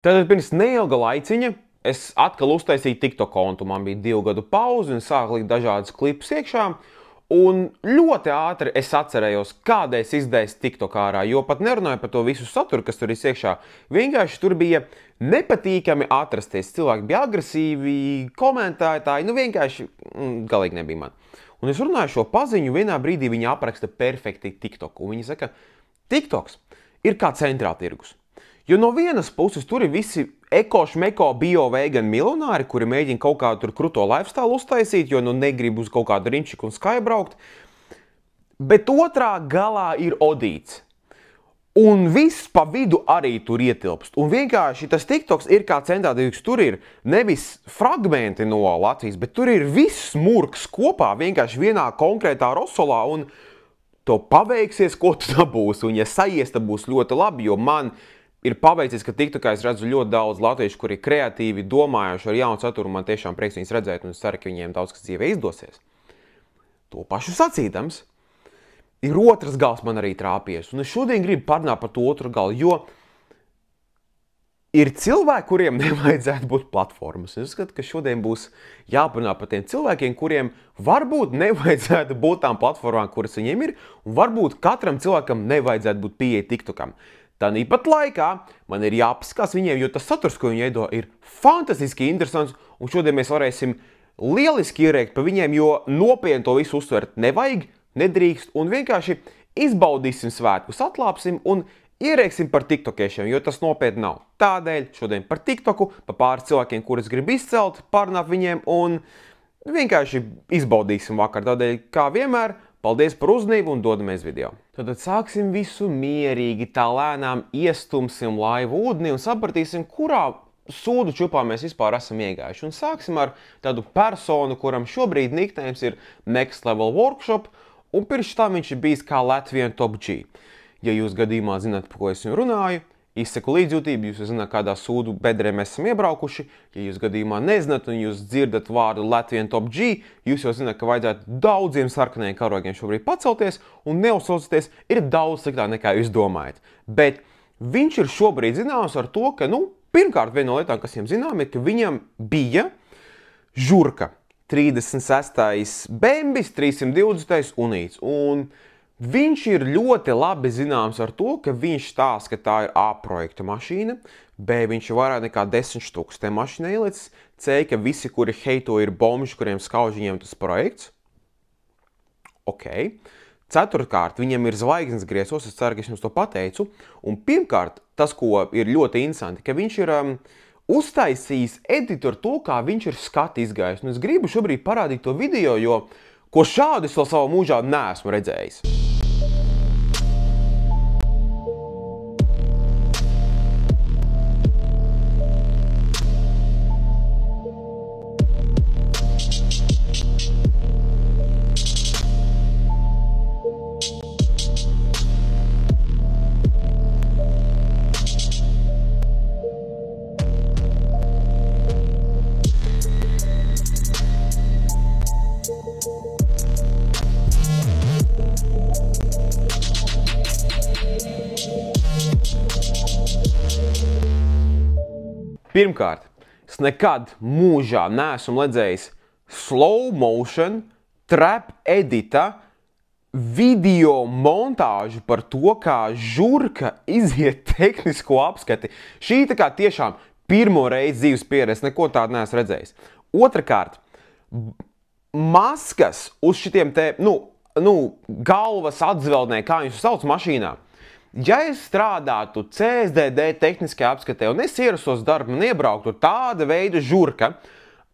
Tad pirms neilga laiciņa es atkal uztaisīju TikTok kontu. Man bija 2 gadu pauze un sāku likt dažādas klipus iekšā. Un ļoti ātri es atcerējos, kādēļ es izdēju TikTok ārā, jo pat nerunāju par to visu saturu, kas tur ir iekšā. Vienkārši tur bija nepatīkami atrasties. Cilvēki bija agresīvi, komentētāji, vienkārši galīgi nebija man. Un es runāju šo paziņu, vienā brīdī viņa apraksta perfekti TikTok. Un viņa saka, TikToks ir kā centrāltirgus. Jo no vienas puses tur ir visi eko-šmeko bio-vegan miljonāri, kuri mēģina kaut kādu tur kruto lifestyle uztaisīt, jo negrib uz kaut kādu rinčiku un skai braukt. Bet otrā galā ir odīts. Un viss pa vidu arī tur ietilpst. Un vienkārši tas TikToks ir kā centrāltirgus. Tur ir nevis fragmenti no Latvijas, bet tur ir viss murks kopā vienkārši vienā konkrētā rosolā. Un to paveiksies, ko tu dabūsi. Un ja sajiesta būs ļoti labi, jo man ir paveicies, ka TikTokā es redzu ļoti daudz latviešu, kuri ir kreatīvi, domājuši ar jaunu saturu, man tiešām prieks viņus redzēt, un es ceru, ka viņiem daudz kas dzīvē izdosies. To pašu sacīdams, ir otrs gals man arī trāpies, un es šodien gribu parunāt par to otru galu, jo ir cilvēki, kuriem nevajadzētu būt platformas. Es uzskatu, ka šodien būs jāparunā par tiem cilvēkiem, kuriem varbūt nevajadzētu būt tām platformām, kuras viņiem ir, un varbūt katram cilvēkam nevajadzētu būt pieeja TikTokam. Tāpat laikā man ir jāpaskatās viņiem, jo tas saturs, ko viņi veido, ir fantastiski interesants, un šodien mēs varēsim lieliski ierēkt pa viņiem, jo nopietni to visu uztvert nevajag, nedrīkst, un vienkārši izbaudīsim svētkus, atlāpsim un ierēksim par tiktokiešiem, jo tas nopietni nav. Tādēļ šodien par TikToku, par pāris cilvēkiem, kurus grib izcelt, parunāt viņiem un vienkārši izbaudīsim vakar. Tādēļ, kā vienmēr, paldies par uzmanību un dodamies video. Tad sāksim visu mierīgi, tā lēnām iestumsim laivu ūdenī un sapratīsim, kurā sūdu čupā mēs vispār esam iegājuši. Un sāksim ar tādu personu, kuram šobrīd nicknames ir Next Level Workshop, un pirms tam viņš ir bijis kā Latvian Top G. Ja jūs gadījumā zināt, par ko es runāju, izsaku līdzjūtību, jūs zināt, kādā sūdu bedrē mēs esam iebraukuši. Ja jūs gadījumā nezināt un jūs dzirdat vārdu Latvian Top G, jūs jau zināt, ka vajadzētu daudziem sarkanajiem karogiem šobrīd pacelties un neuzsaucoties ir daudz sliktāk nekā jūs domājat. Bet viņš ir šobrīd zināms ar to, ka, pirmkārt, viena no lietām, kas viņam zinām, ir, ka viņam bija žurka 36. Bembis, 320. Unīts. Un viņš ir ļoti labi zināms ar to, ka viņš stāsta, ka tā ir A projekta mašīna, B viņš ir vairāk nekā 10 štukas te mašīnai ielicis, C, ka visi, kuri heito, ir bomži, kuriem skauž viņiem tas projekts. Ok. Ceturtkārt, viņam ir zvaigznes griesos, es ceru, ka es jums to pateicu. Un pirmkārt, tas, ko ir ļoti interesanti, ka viņš ir uztaisījis editu ar to, kā viņš ir skati izgājis. Un es gribu šobrīd parādīt to video, jo ko šādu es vēl savā mūžā neesmu redzējis. Pirmkārt, es nekad mūžā neesmu redzējis slow motion, trap edita, video montāžu par to, kā žurka iziet tehnisko apskati. Šī tā kā tiešām pirmo reizi dzīves pieredze, neko tādu neesmu redzējis. Otrakārt, maskas uz šitiem te, galvas atzveldnē, kā viņus sauc mašīnā. Ja es strādātu CSDD tehniskajā apskatē un es ierasos darbu un iebrauktu tāda veida žurka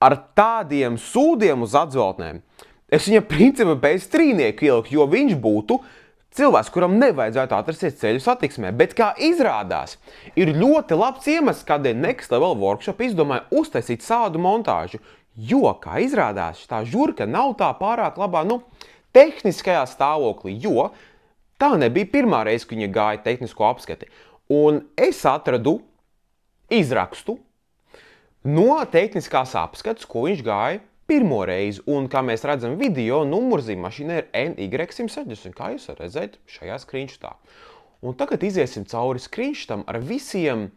ar tādiem sūdiem uz atzveltnēm, es viņam principā bez strīnieku ieliku, jo viņš būtu cilvēks, kuram nevajadzētu atrasties ceļu satiksmē. Bet kā izrādās, ir ļoti labs iemesls, kādēļ Next Level Workshop izdomāja uztaisīt šādu montāžu, jo, kā izrādās, tā žurka nav tā pārāk labā, tehniskajā stāvoklī, jo tā nebija pirmā reize, kad viņa gāja tehnisko apskati. Un es atradu izrakstu no tehniskās apskates, ko viņš gāja pirmo reizi. Un, kā mēs redzam video, numurzīme mašīnai ir NY160, kā jūs varat redzēt šajā screenshotā. Un tagad iziesim cauri screenshotam ar visiem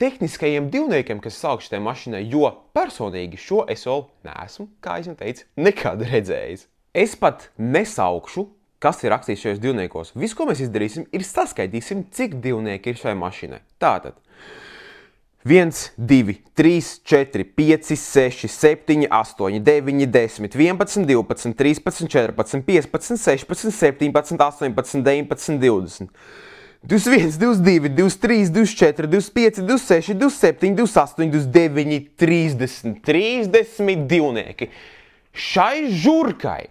tehniskajiem divniekiem, kas saukšu tajā mašīnai, jo personīgi šo es vēl neesmu, kā es jums teicu, nekad redzējis. Es pat nesaukšu, kas ir rakstīts šajos divniekos. Visu, ko mēs izdarīsim, ir saskaitīsim, cik divnieki ir šai mašīnai. Tātad 1, 2, 3, 4, 5, 6, 7, 8, 9, 10, 11, 12, 13, 14, 15, 16, 17, 18, 19, 20. 21, 22, 23, 24, 25, 26, 27, 28, 29, 30. 30 divnieki. Šai žurkai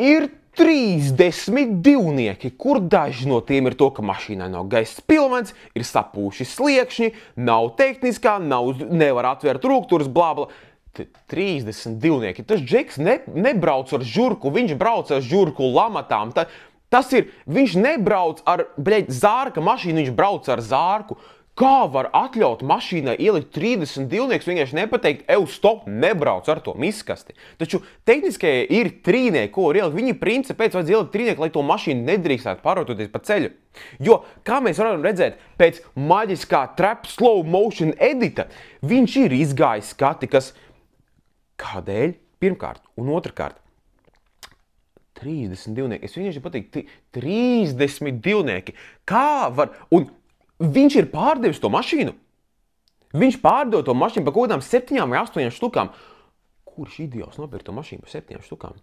ir 30 divnieki, kur daži no tiem ir to, ka mašīnai nav gaisa pilvens, ir sapūši sliekšņi, nav tehniskā, nevar atvērt rūkturas, blā, blā. 30 divnieki. Tas džeks nebrauc ar žurku, viņš brauc ar žurku lamatām. Tas ir, viņš nebrauc ar, zārka mašīnu, viņš brauc ar zārku. Kā var atļaut mašīnai ielikt 30 divniekus, vienkārši nepateikt, stop, nebrauc ar to miskasti. Taču tehniskajai ir trīnieki, ko var ielikt. Viņi principā pēc vajadz ielikt trīnieku, lai to mašīnu nedrīkstētu pārvietoties pa ceļu. Jo, kā mēs varam redzēt, pēc maģiskā trap slow motion edita, viņš ir izgājis skati, kas kādēļ? Pirmkārt un otrkārt. 30 divnieki. Es vienkārši patīk, 30 divnieki. Kā var? Un viņš ir pārdevis to mašīnu. Viņš pārdeva to mašīnu par kaut kādām 7 vai 8 štukām. Kurš idiots nopirka to mašīnu par 7 štukām?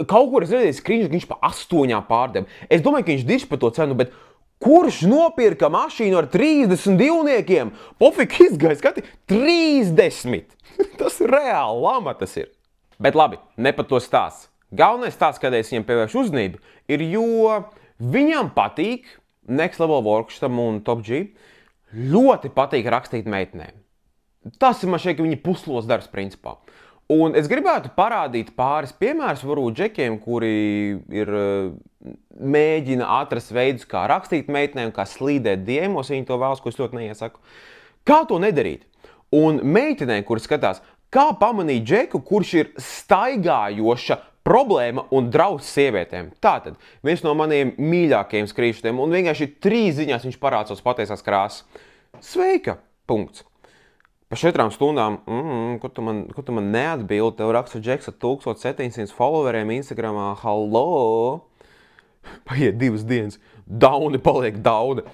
Kaut kur es redzēju skriņš, ka viņš par 8 pārdeva. Es domāju, ka viņš dirž par to cenu, bet kurš nopirka mašīnu ar 30 divniekiem? Pofik izgāja skati, 30! Tas ir reāli lama tas ir. Bet labi, ne par to stāsts. Galvenais stāsts, kādēļ es viņam pievēršu uzmanību, ir, jo viņam patīk Next Level Workshopam un Top G ļoti patīk rakstīt meitenēm. Tas ir man šeit, ka viņi puslos darbs principā. Un es gribētu parādīt pāris piemērus, varbūt džekiem, kuri ir mēģina atrast veidus, kā rakstīt meitenēm, kā slīdēt diemos, viņi to vēlas, ko es ļoti neiesaku. Kā to nedarīt? Un meitenēm, kuras skatās, kā pamanīt džeku, kurš ir staigājoša problēma un draudz sievietēm. Tātad, viens no maniem mīļākajiem skrīšotiem, un vienkārši 3 ziņās viņš parāds savas patiesās krāsas. Sveika! Punkts. Pa 4 stundām, kur tu man neatbildi, tev raksta džeks ar 1700 followeriem Instagramā, hallo! Paiet 2 dienas, dauni paliek dauni.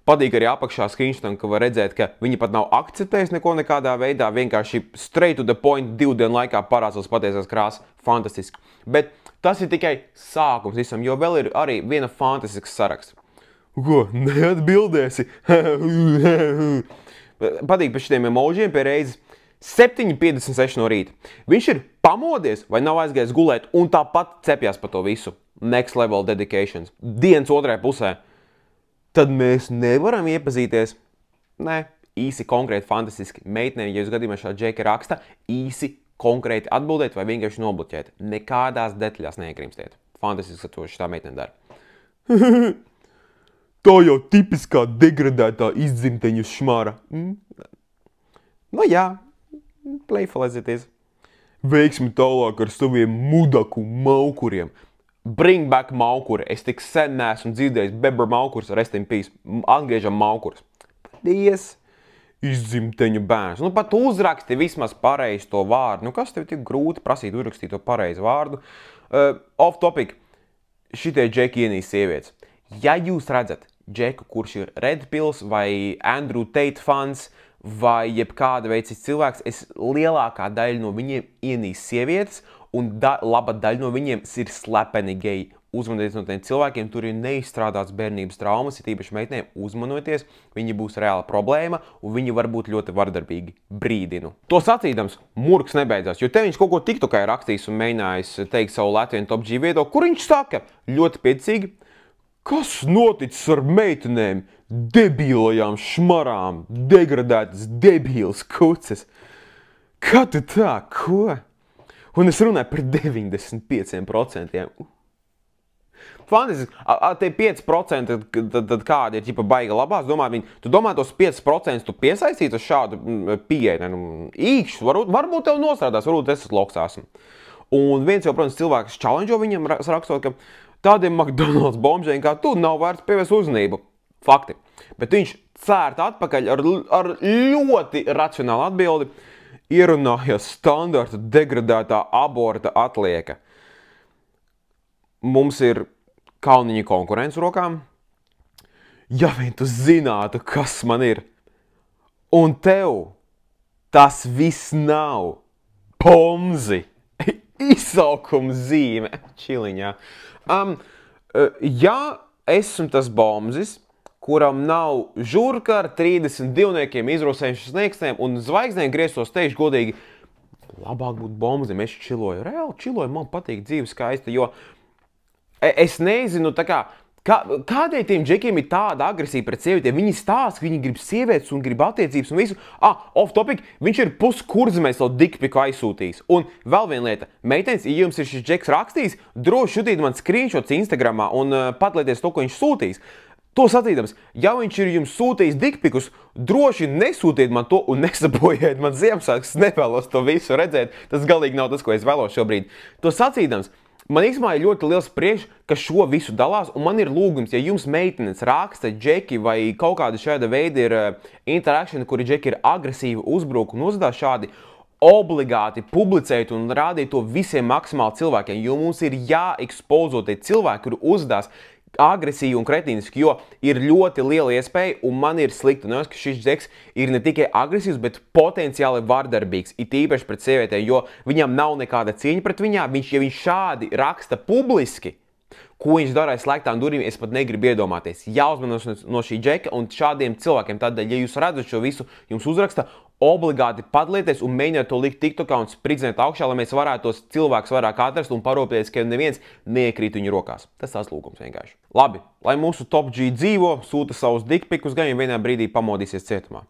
Patīk arī apakšā screenšotam, ka var redzēt, ka viņi pat nav akceptējis neko nekādā veidā, vienkārši straight to the point 2 dienu laikā parāds savas patiesās krāsas. Fantastiski. Bet tas ir tikai sākums visam, jo vēl ir arī viena fantastisks saraksts. Ko? Neatbildēsi? Patīk par šitiem emojiem pie reizes 7:56 no rīta. Viņš ir pamodies vai nav aizgājis gulēt un tāpat cepjās par to visu. Next level dedications. Dienas otrajā pusē. Tad mēs nevaram iepazīties. Nē, īsi, konkrēti, fantastiski. Meitnēm, ja jūs gadījumā šā džeka raksta, īsi, konkrēti atbildēt vai vienkārši nobloķēt. Nekādās detaļās neiegrimstiet. Fantastiski, ka to šitā meitne dara. Tā jau tipiskā degradētā izdzimteņu šmara. Nu jā, playfulizieties. Veiksim tālāk ar saviem mudaku maukuriem. Bring back maukuri. Es tik sen neesmu dzirdējis Bebra maukurs, rest in peace. Atgriežam maukurs. Paldies! Izdzimteņu bērns. Nu, pat uzraksti vismaz pareizi to vārdu. Nu, kas tev tik grūti prasīt uzrakstīt to pareizi vārdu? Off topic. Šitie džeki ienīs sievietes. Ja jūs redzat džeku, kurš ir Red Pills vai Andrew Tate fans vai jebkāda veicis cilvēks, lielākā daļa no viņiem ienīs sievietes un laba daļa no viņiem ir slepeni geji. Uzmanieties no tiem cilvēkiem, tur ir neizstrādāts bērnības traumas, ir tīpaši meitenēm uzmanoties, viņi būs reāla problēma un viņi var būt ļoti vardarbīgi. Brīdinu. To sacīdams, murgs nebeidzās, jo te viņš kaut ko TikTokā ir rakstījis un mēģinājis teikt savu Latviju Top G viedokli, kur viņš saka ļoti piecīgi, kas noticis ar meitenēm, debīlajām šmarām, degradētas debīlas kuces. Kā tu tā, ko? Un es runāju par 95%. Fantastiski, tie 5% tad kādi ir ķipa baiga labās, tu domā tos 5% tu piesaistītu uz šādu pieeju, īkšķus, varbūt tev nostrādās, varbūt es loks esmu. Un viens jau, protams, cilvēks challenge'o viņam rakstot, ka tādiem McDonald's bombžiem kā tu nav vērts pievērst uzmanību. Fakti. Bet viņš cērt atpakaļ ar ļoti racionālu atbildi, ierunājās standarta degradētā aborta atlieka. Mums ir kauniņa konkurence rokām. Ja vien tu zinātu, kas man ir, un tev tas viss nav pomzi, izsaukuma zīme, čiliņā. Ja esmu tas bomzis, kuram nav žurka ar 32 izrosējušas sniegstiem un zvaigznēm grieztos teikšu godīgi, labāk būt bomzim, es čiloju. Reāli čiloju, man patīk dzīve skaista, jo es nezinu, tā kā, kādēļ tiem džekiem ir tāda agresija pret sievietēm? Viņi stāsta, ka viņi grib sievietes un grib attiecības un visu. Off topic, viņš ir puskurzmēs savu dikpiku aizsūtījis. Un vēl viena lieta, meitenes, ja jums ir šis džeks rakstījis, droši šutīt man screenshots Instagramā un patlieties to, ko viņš sūtījis. To sacīdams, ja viņš ir jums sūtījis dikpikus, droši nesūtiet man to un nesabojiet man Ziemassvētkus, nevēlos to visu redzēt. Tas galīgi nav tas, ko es vēlos šobrīd. To sacīdams, man īstenībā ir ļoti liels prieks, ka šo visu dalās, un man ir lūgums, ja jums meitenes raksta džeki vai kaut kāda šāda veida ir interakšana, kuri džeki ir agresīvi uzbruk un uzdās šādi, obligāti publicēt un rādīt to visiem maksimāli cilvēkiem, jo mums ir jāekspozo tie cilvēki, kuri uzdās agresīvi un kretīniski, jo ir ļoti liela iespēja, un man ir slikti, ka šis džeks ir ne tikai agresīvs, bet potenciāli vardarbīgs, it īpaši pret sievietēm, jo viņam nav nekāda cieņa pret viņām. Ja viņš šādi raksta publiski, ko viņš dara aiz slēgtām durvīm, es pat negribu iedomāties. Jāuzmanos no šī džeka un šādiem cilvēkiem. Tādēļ, ja jūs redzat šo visu, jums uzraksta, obligāti padalieties un mēģiniet to likt TikTokā un spridzināt augšā, lai mēs varētu tos cilvēkus vairāk atrast un parūpēties, ka neviens neiekrīt viņu rokās. Tas tās lūgums vienkārši. Labi, lai mūsu top G dzīvo, sūta savus dikpikus, gan jau vienā brīdī pamodīsies cietumā.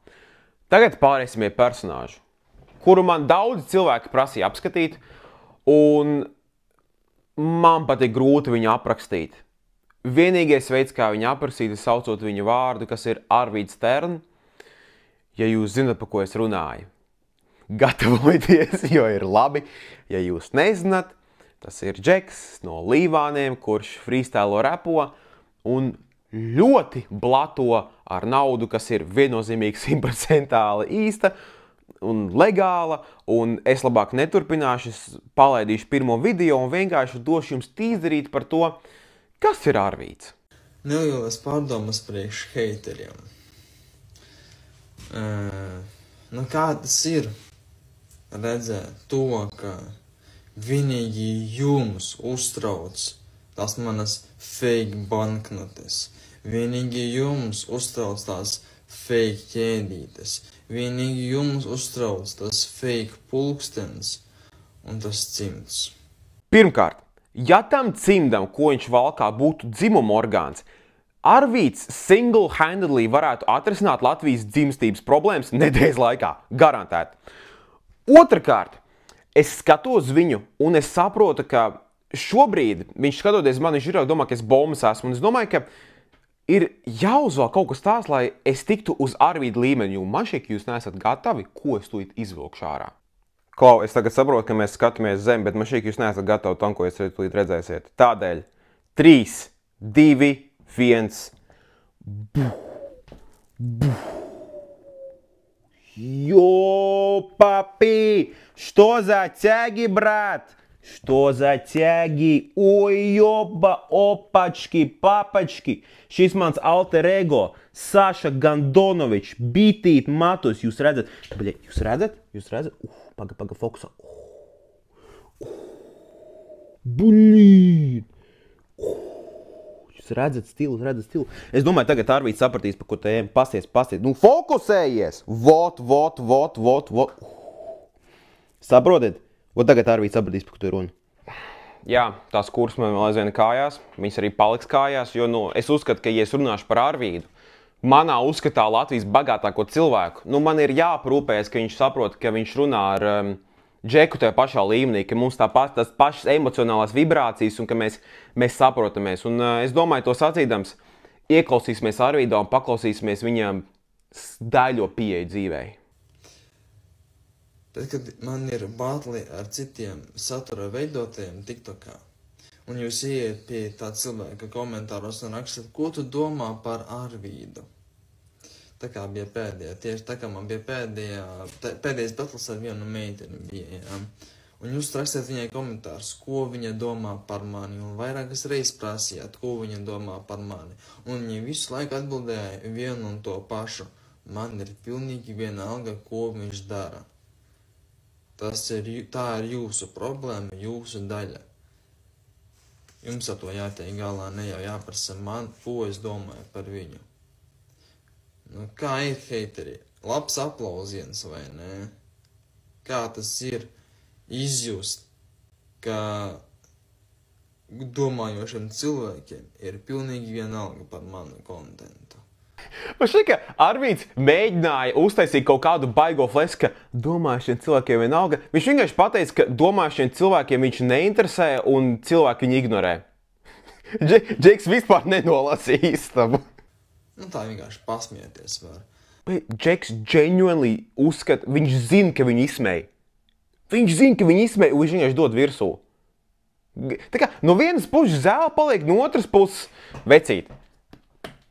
Tagad pārēsim pie personāžu, kuru man daudzi cilvēki prasīja apskatīt, un man pat ir grūti viņu aprakstīt. Vienīgais veids, kā viņu aprakstīt, ir saucot viņu vārdu, kas ir Arvīds Stern. Ja jūs zināt, par ko es runāju, gatavojieties, jo ir labi. Ja jūs nezināt, tas ir džeks no Līvāniem, kurš freestyle repo un ļoti blato ar naudu, kas ir viennozīmīgi 100% īsta un legāla, un es labāk neturpināšu, es palaidīšu pirmo video un vienkārši došu jums tīzerīt par to, kas ir Arvīds. Nelielas pārdomas priekš heiteriem. Kā tas ir redzēt to, ka vienīgi jums uztrauc tās manas fake banknotes, vienīgi jums uztrauc tās fake ķēdītes, vienīgi jums uztrauc tas fake pulkstens un tas cimds. Pirmkārt, ja tam cimdam, ko viņš valkā, būtu dzimuma orgāns, Arvīds single-handedly varētu atrisināt Latvijas dzimstības problēmas nedēļas laikā, garantēti. Otrakārt, es skatos viņu un es saprotu, ka šobrīd viņš skatoties man, viņš ir domā, ka es bombas esmu, un es domāju, ka ir jāuzvēl kaut kas tās, lai es tiktu uz Arvīda līmeni, un man šķiet, ka jūs neesat gatavi, ko es tūlīt izvilkšu ārā. Klau, es tagad saprotu, ka mēs skatāmies zem, bet man šķiet, ka jūs neesat gatavi tam, ko jūs tūlīt redzēsiet. Tādēļ 3, 2, 1. Йо, папи, что за тяги, брат? Что за тяги? Ой, joba, opачки, papачки. Šis mans alter ego, Saša Gandonovičs, Bitīt Matus. Jūs redzat? Jūs redzat? Jūs redzat? Paga, fokusā. Blīd. Jūs redzat stilu, Es domāju, tagad Arvīds sapratīs, par ko te ejam. Pasies. Nu, fokusējies! Vot. Saprotiet? Tagad Arvīds sapratīs, par ko te runa. Jā, tās kurs man vēl aizvien kājās. Viņas arī paliks kājās, jo es uzskatu, ka, ja es runāšu par Arvīdu, manā uzskatā Latvijas bagātāko cilvēku, man ir jāprūpējas, ka viņš saprot, ka viņš runā ar džeku tajā pašā līmenī, ka mums tās pašas emocionālās vibrācijas un ka mēs saprotamies. Un es domāju, to sacīdams, ieklausīsimies Arvīdā un paklausīsimies viņam daļo pieeju dzīvei. Tad, kad man ir batli ar citiem satura veidotājiem TikTokā, un jūs ieiet pie tā cilvēka komentāros un rakstat, ko tu domā par Arvīdu? Tā kā bija pēdējā, tieši tā kā man bija pēdējais batls ar vienu meiteni bija, jā. Un jūs rakstāt viņai komentārus, ko viņa domā par mani, un vairākas reizes prasījāt, ko viņa domā par mani. Un viņa visu laiku atbildēja vienu un to pašu. Man ir pilnīgi vienalga, ko viņš dara. Tā ir jūsu problēma, jūsu daļa. Jums ar to jātiek galā, ne jau jāprasa man, ko es domāju par viņu. Nu, kā ir heiteri? Labs aplausiens, vai ne? Kā tas ir izjust, ka domājošiem cilvēkiem ir pilnīgi vienalga par manu kontentu? Man šķiet, ka Arvīds mēģināja uztaisīt kaut kādu baigo flesu, ka domājušiem cilvēkiem vienalga. Viņš vienkārši pateica, ka domājušiem cilvēkiem viņš neinteresē un cilvēki viņu ignorē. Džeks vispār nenolasīja istabu. Nu, tā vienkārši pasmieties var. Džeks genuinely uzskata, viņš zina, ka viņu izsmēja. Viņš zina, ka viņu izsmēja, un viņš vienkārši dod virsū. Tā kā no vienas puses zēla paliek, no otras puses vecīt.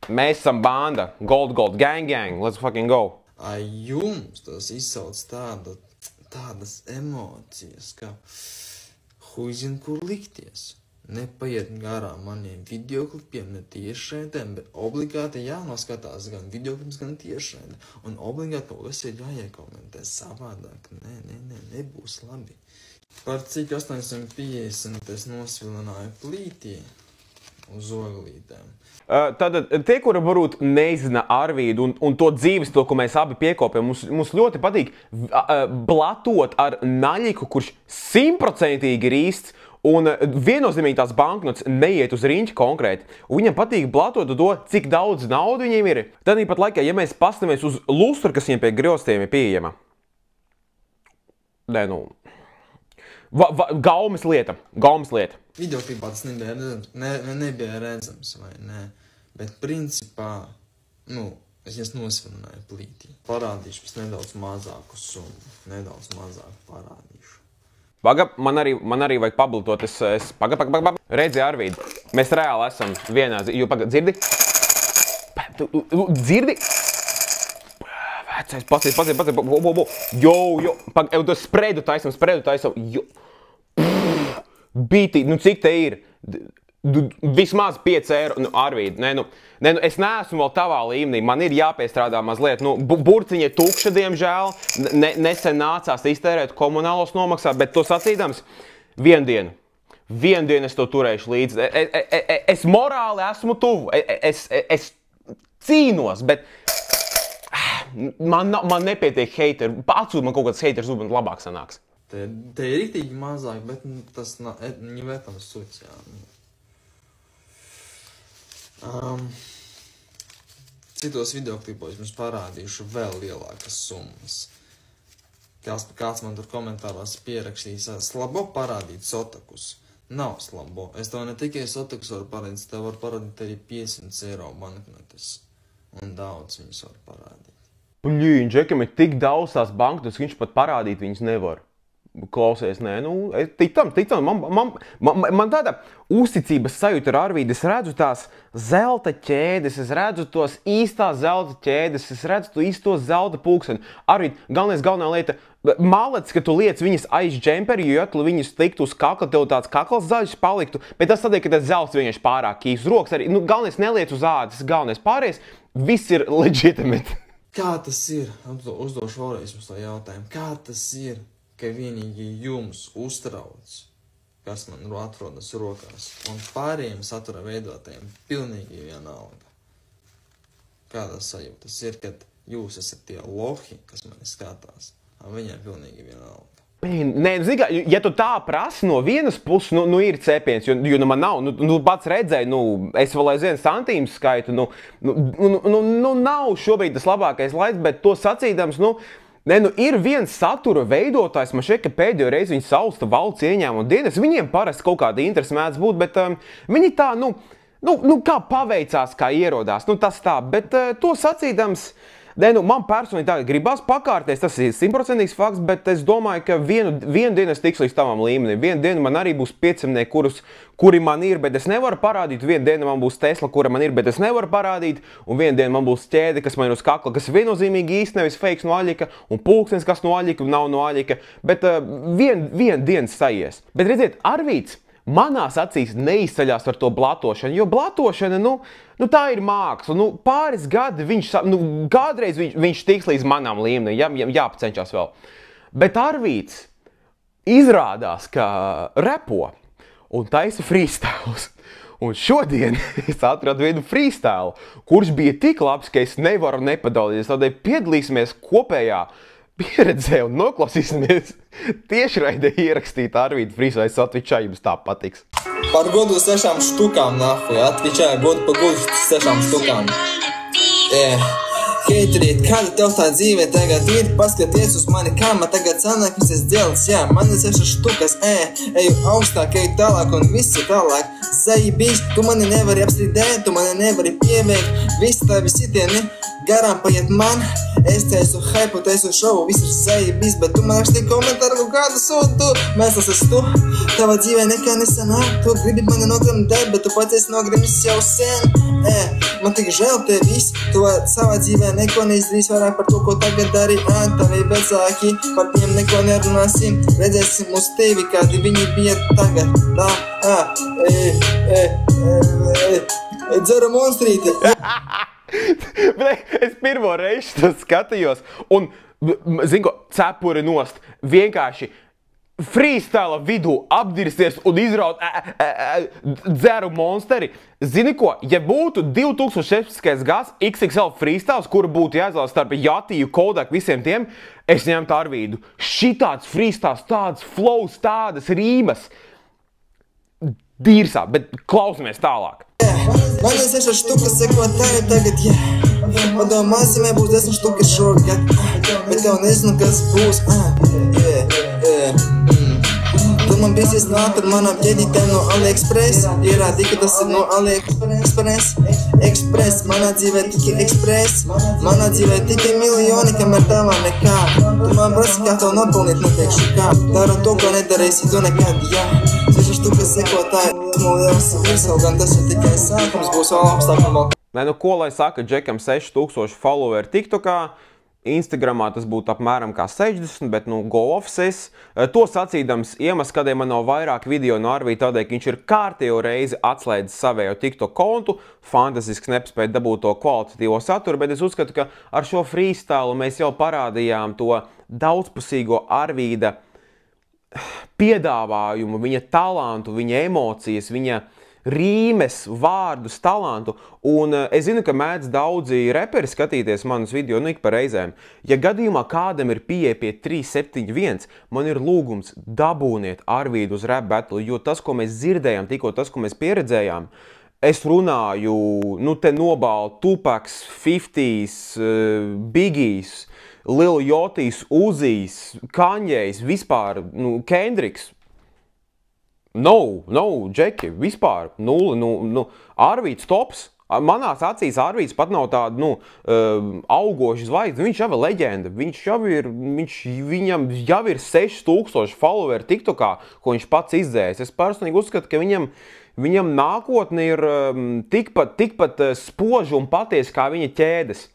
Mēs esam banda, gold, gang, let's fucking go. Ai jums tas izsauc tādas emocijas, ka huizin kur likties. Nepaiet garām maniem videoklipiem, ne tiešraidēm, bet obligāti jānoskatās gan videoklips, gan tiešraidē. Un obligāti kaut kas ir jāiekomentē savādāk. Nebūs labi. Par cik 850 es nosvilināju plītī uz oglītēm. Tātad tie, kuri varbūt nezina Arvīdu un to dzīves, to, ko mēs abi piekopjam, mums ļoti patīk blatot ar naļiku, kurš 100% ir īsts, un viennozīmīgi tās banknotes neiet uz riņķi konkrēti. Un viņam patīk blatot to, cik daudz naudu viņiem ir. Tad pat laikā, ja mēs pastamies uz lustru, kas viņiem pie griostiem ir pieejama. Gaumes lieta. Videoklipā tas nebija redzams, vai ne? Bet principā, es nosvilināju plītī. Parādīšu pēc nedaudz mazāku summu. Nedaudz mazāku parādīšu. Paga, man arī vajag pablitot. Paga. Redzi, Arvīd, mēs reāli esam vienā. Dzirdi? Dzirdi? Vecais, pasies. Jo. Paga, tu spredu taisam. Bītī, cik te ir? Vismaz 5 eiro. Arvīd, es neesmu vēl tavā līmenī. Man ir jāpiestrādā mazliet. Burciņi ir tukša, diemžēl. Nesen nācās iztērēt komunālos nomaksā, bet to sacīdams, vienu dienu es to turēšu līdzi. Es morāli esmu tuvu. Es cīnos, bet man nepietiek heiteri. Atsūt man kaut kāds heiters, man labāk sanāks. Te ir riktīgi mazāk, bet tas viņi vētams suts, jā. Citos videoklipos jums parādīšu vēl lielākas summas. Kāds man tur komentāros pierakstīs, slabo parādīt sotakus. Nav slabo. Es tev ne tikai sotakus varu parādīt, tev varu parādīt arī 500 eiro banknotes. Un daudz viņus var parādīt. Džekam ir tik daudz tās banknotes, viņš pat parādīt viņus nevar. Klausies, ticam, man tāda uzticības sajūta ar Arvīdu. Es redzu tās zelta ķēdes, es redzu tos īstās zelta ķēdes, es redzu to īsto zelta pulksteni. Arvīd, galvenā lieta, malec, ka tu liec viņas aiz džemperi, jo, ja tu viņus tiktu uz kakla, tev tāds kakls zaļš paliktu, bet tas tādēļ, ka tas zelts vienkārši pārāk īsts rokas arī. Galvenais neliec uz ādas, galvenais pārējais, viss ir legitimate. Kā tas ir? Uzdošu vēlreiz mums to jautājumu. Kā tas ir, ka vienīgi jums uztrauc, kas man atrodas rokās, un pārējiem satura veidotājiem pilnīgi vienalga? Kādas sajūtas ir, kad jūs esat tie lohi, kas mani skatās, un viņiem pilnīgi vienalga? Nē, zini, ja tu tā prasi no vienas puses, ir cepiens, jo man nav, pats redzēji, es vēl aizvien santīmus skaitu, nav šobrīd tas labākais laiks, bet to sacīdams, ir viens satura veidotājs, man šķiet, ka pēdējo reizi viņi sausta valsts ieņēmumu dienas. Viņiem parasti kaut kāda interese mēdz būt, bet viņi tā, kā paveicās, kā ierodās. Tas tā, bet to sacīdams, Nē, nu, man personīgi tā gribās pakārties, tas ir 100% fakts, bet es domāju, ka vienu dienu es tikšu līdz tavam līmenim. Vienu dienu man arī būs 500, kuri man ir, bet es nevaru parādīt. Vienu dienu man būs Tesla, kura man ir, bet es nevaru parādīt. Un vienu dienu man būs ķēde, kas man ir uz kakla, kas viennozīmīgi īsti nevis fakes no aļika, un pulkstenis, kas no aļika, nav no aļika. Bet vienu dienu saies. Bet redziet, Arvīds manās acīs neizceļās ar to blatošanu, jo blatošana, nu tā ir māksla. Nu, pāris gadi kādreiz viņš tiks līdz manām līmenim, jāpacenšas vēl. Bet Arvīds izrādās, ka repo un taisa freestyles. Un šodien es atradu vienu freestyle, kurš bija tik labs, ka es nevaru nepadalīties. Tādēļ piedalīsimies kopējā pieredzē un noklausīsimies tiešraidē ierakstīt Arvīdu freestyle. Es atvičāju, jums tā patiks. Par godu 6 štukām, nahuj, atvičāju godu pa godu 6 štukām. Heitrīt, kāda tev tā dzīve tagad ir? Paskaties uz mani, kā man tagad sanāk visas dzēles, jā, man ir 6 štukas, eju augstāk, eju tālāk un viss ir tālāk. Zaibīs, tu mani nevari apstrīdēt, tu mani nevari pieveikt, visi tavi sitieni garām paiet man. Es teicu hypu, teicu šovu, viss ir zaibīs, bet tu man rakstīji komentāru kādu sūtu. Mēs tas esi tu, tava dzīve nekā nesanāk, tu gribi mani nogrimdēt, bet tu pats esi nogrimis jau sen. Man tik žēl tevis, tu savā dzīvē neko neizdarīs vairāk par to, ko tagad dari. Tavi vecāki, par tiem neko nerunāsim, redzēsim uz tevi, kādi viņi bija tagad. Dzeru monstrīti. Es pirmo reizi to skatījos un, zinu ko, cepuri nost, vienkārši freestyle vidū apdirsties un izraut dzeru monsteri. Zini ko, ja būtu 2016. gads XXL freestyles, kuru būtu jāizlās starp Jatiju, Kodak, visiem tiem, es ņemtu Arvīdu. Šitāds freestyles, tāds flows, tādas rīmas. Dīrsā, bet klausamies tālāk. Man ir 6 štukas sekotāji tagad, padomāsim, ja būs 10 štukas šogad, bet jau nezinu, kas būs. Tu man biesies nāk ar manām ķēdītēm no AliExpress, ierādīja, ka tas ir no AliExpress. Express, manā dzīvē tikai Express, manā dzīvē tikai miljoni, kamēr tavā nekā. Tu man prasi, kā tev nopelnīt, neteikšu kā. Daru to, ko nedarīsi tu nekad, jā. 6 štukas sekotāji, tu liels virsal, gan tas ir tikai sākums, būs vēl apstākuma. Nē, nu ko lai saka, Džekam 6000 followeri TikTokā, Instagramā tas būtu apmēram kā 60, bet go offices. To sacīdams iemesls, kādēļ man nav vairāk video no Arvīda, tādēļ, ka viņš ir kārtējo reizi atslēdzis savējo TikTok kontu, fantastiski nespēja dabūt to kvalitatīvo saturu, bet es uzskatu, ka ar šo freestyle mēs jau parādījām to daudzpusīgo Arvīda piedāvājumu, viņa talantu, viņa emocijas, viņa rīmes, vārdus, talantu, un es zinu, ka mēdz daudzi reperi skatīties manus video, ik pa reizēm. Ja gadījumā kādam ir pieeja pie 371, man ir lūgums dabūniet Arvīdu uz rap battle, jo tas, ko mēs dzirdējām, tikko tas, ko mēs pieredzējām, es runāju, te nobālu Tupaks, 50s, Biggies, Lil Jotīs, Uzijs, Kaņejs, vispār, Kendriks. No, Džeki, vispār, Arvīds tops. Manās acīs Arvīds pat nav tāda, augoša zvaigzne, viņš jau ir leģenda, viņam jau ir 6000 followeri TikTokā, ko viņš pats izdzējis. Es personīgi uzskatu, ka viņam nākotne ir tikpat spoža un patiesa kā viņa ķēdes.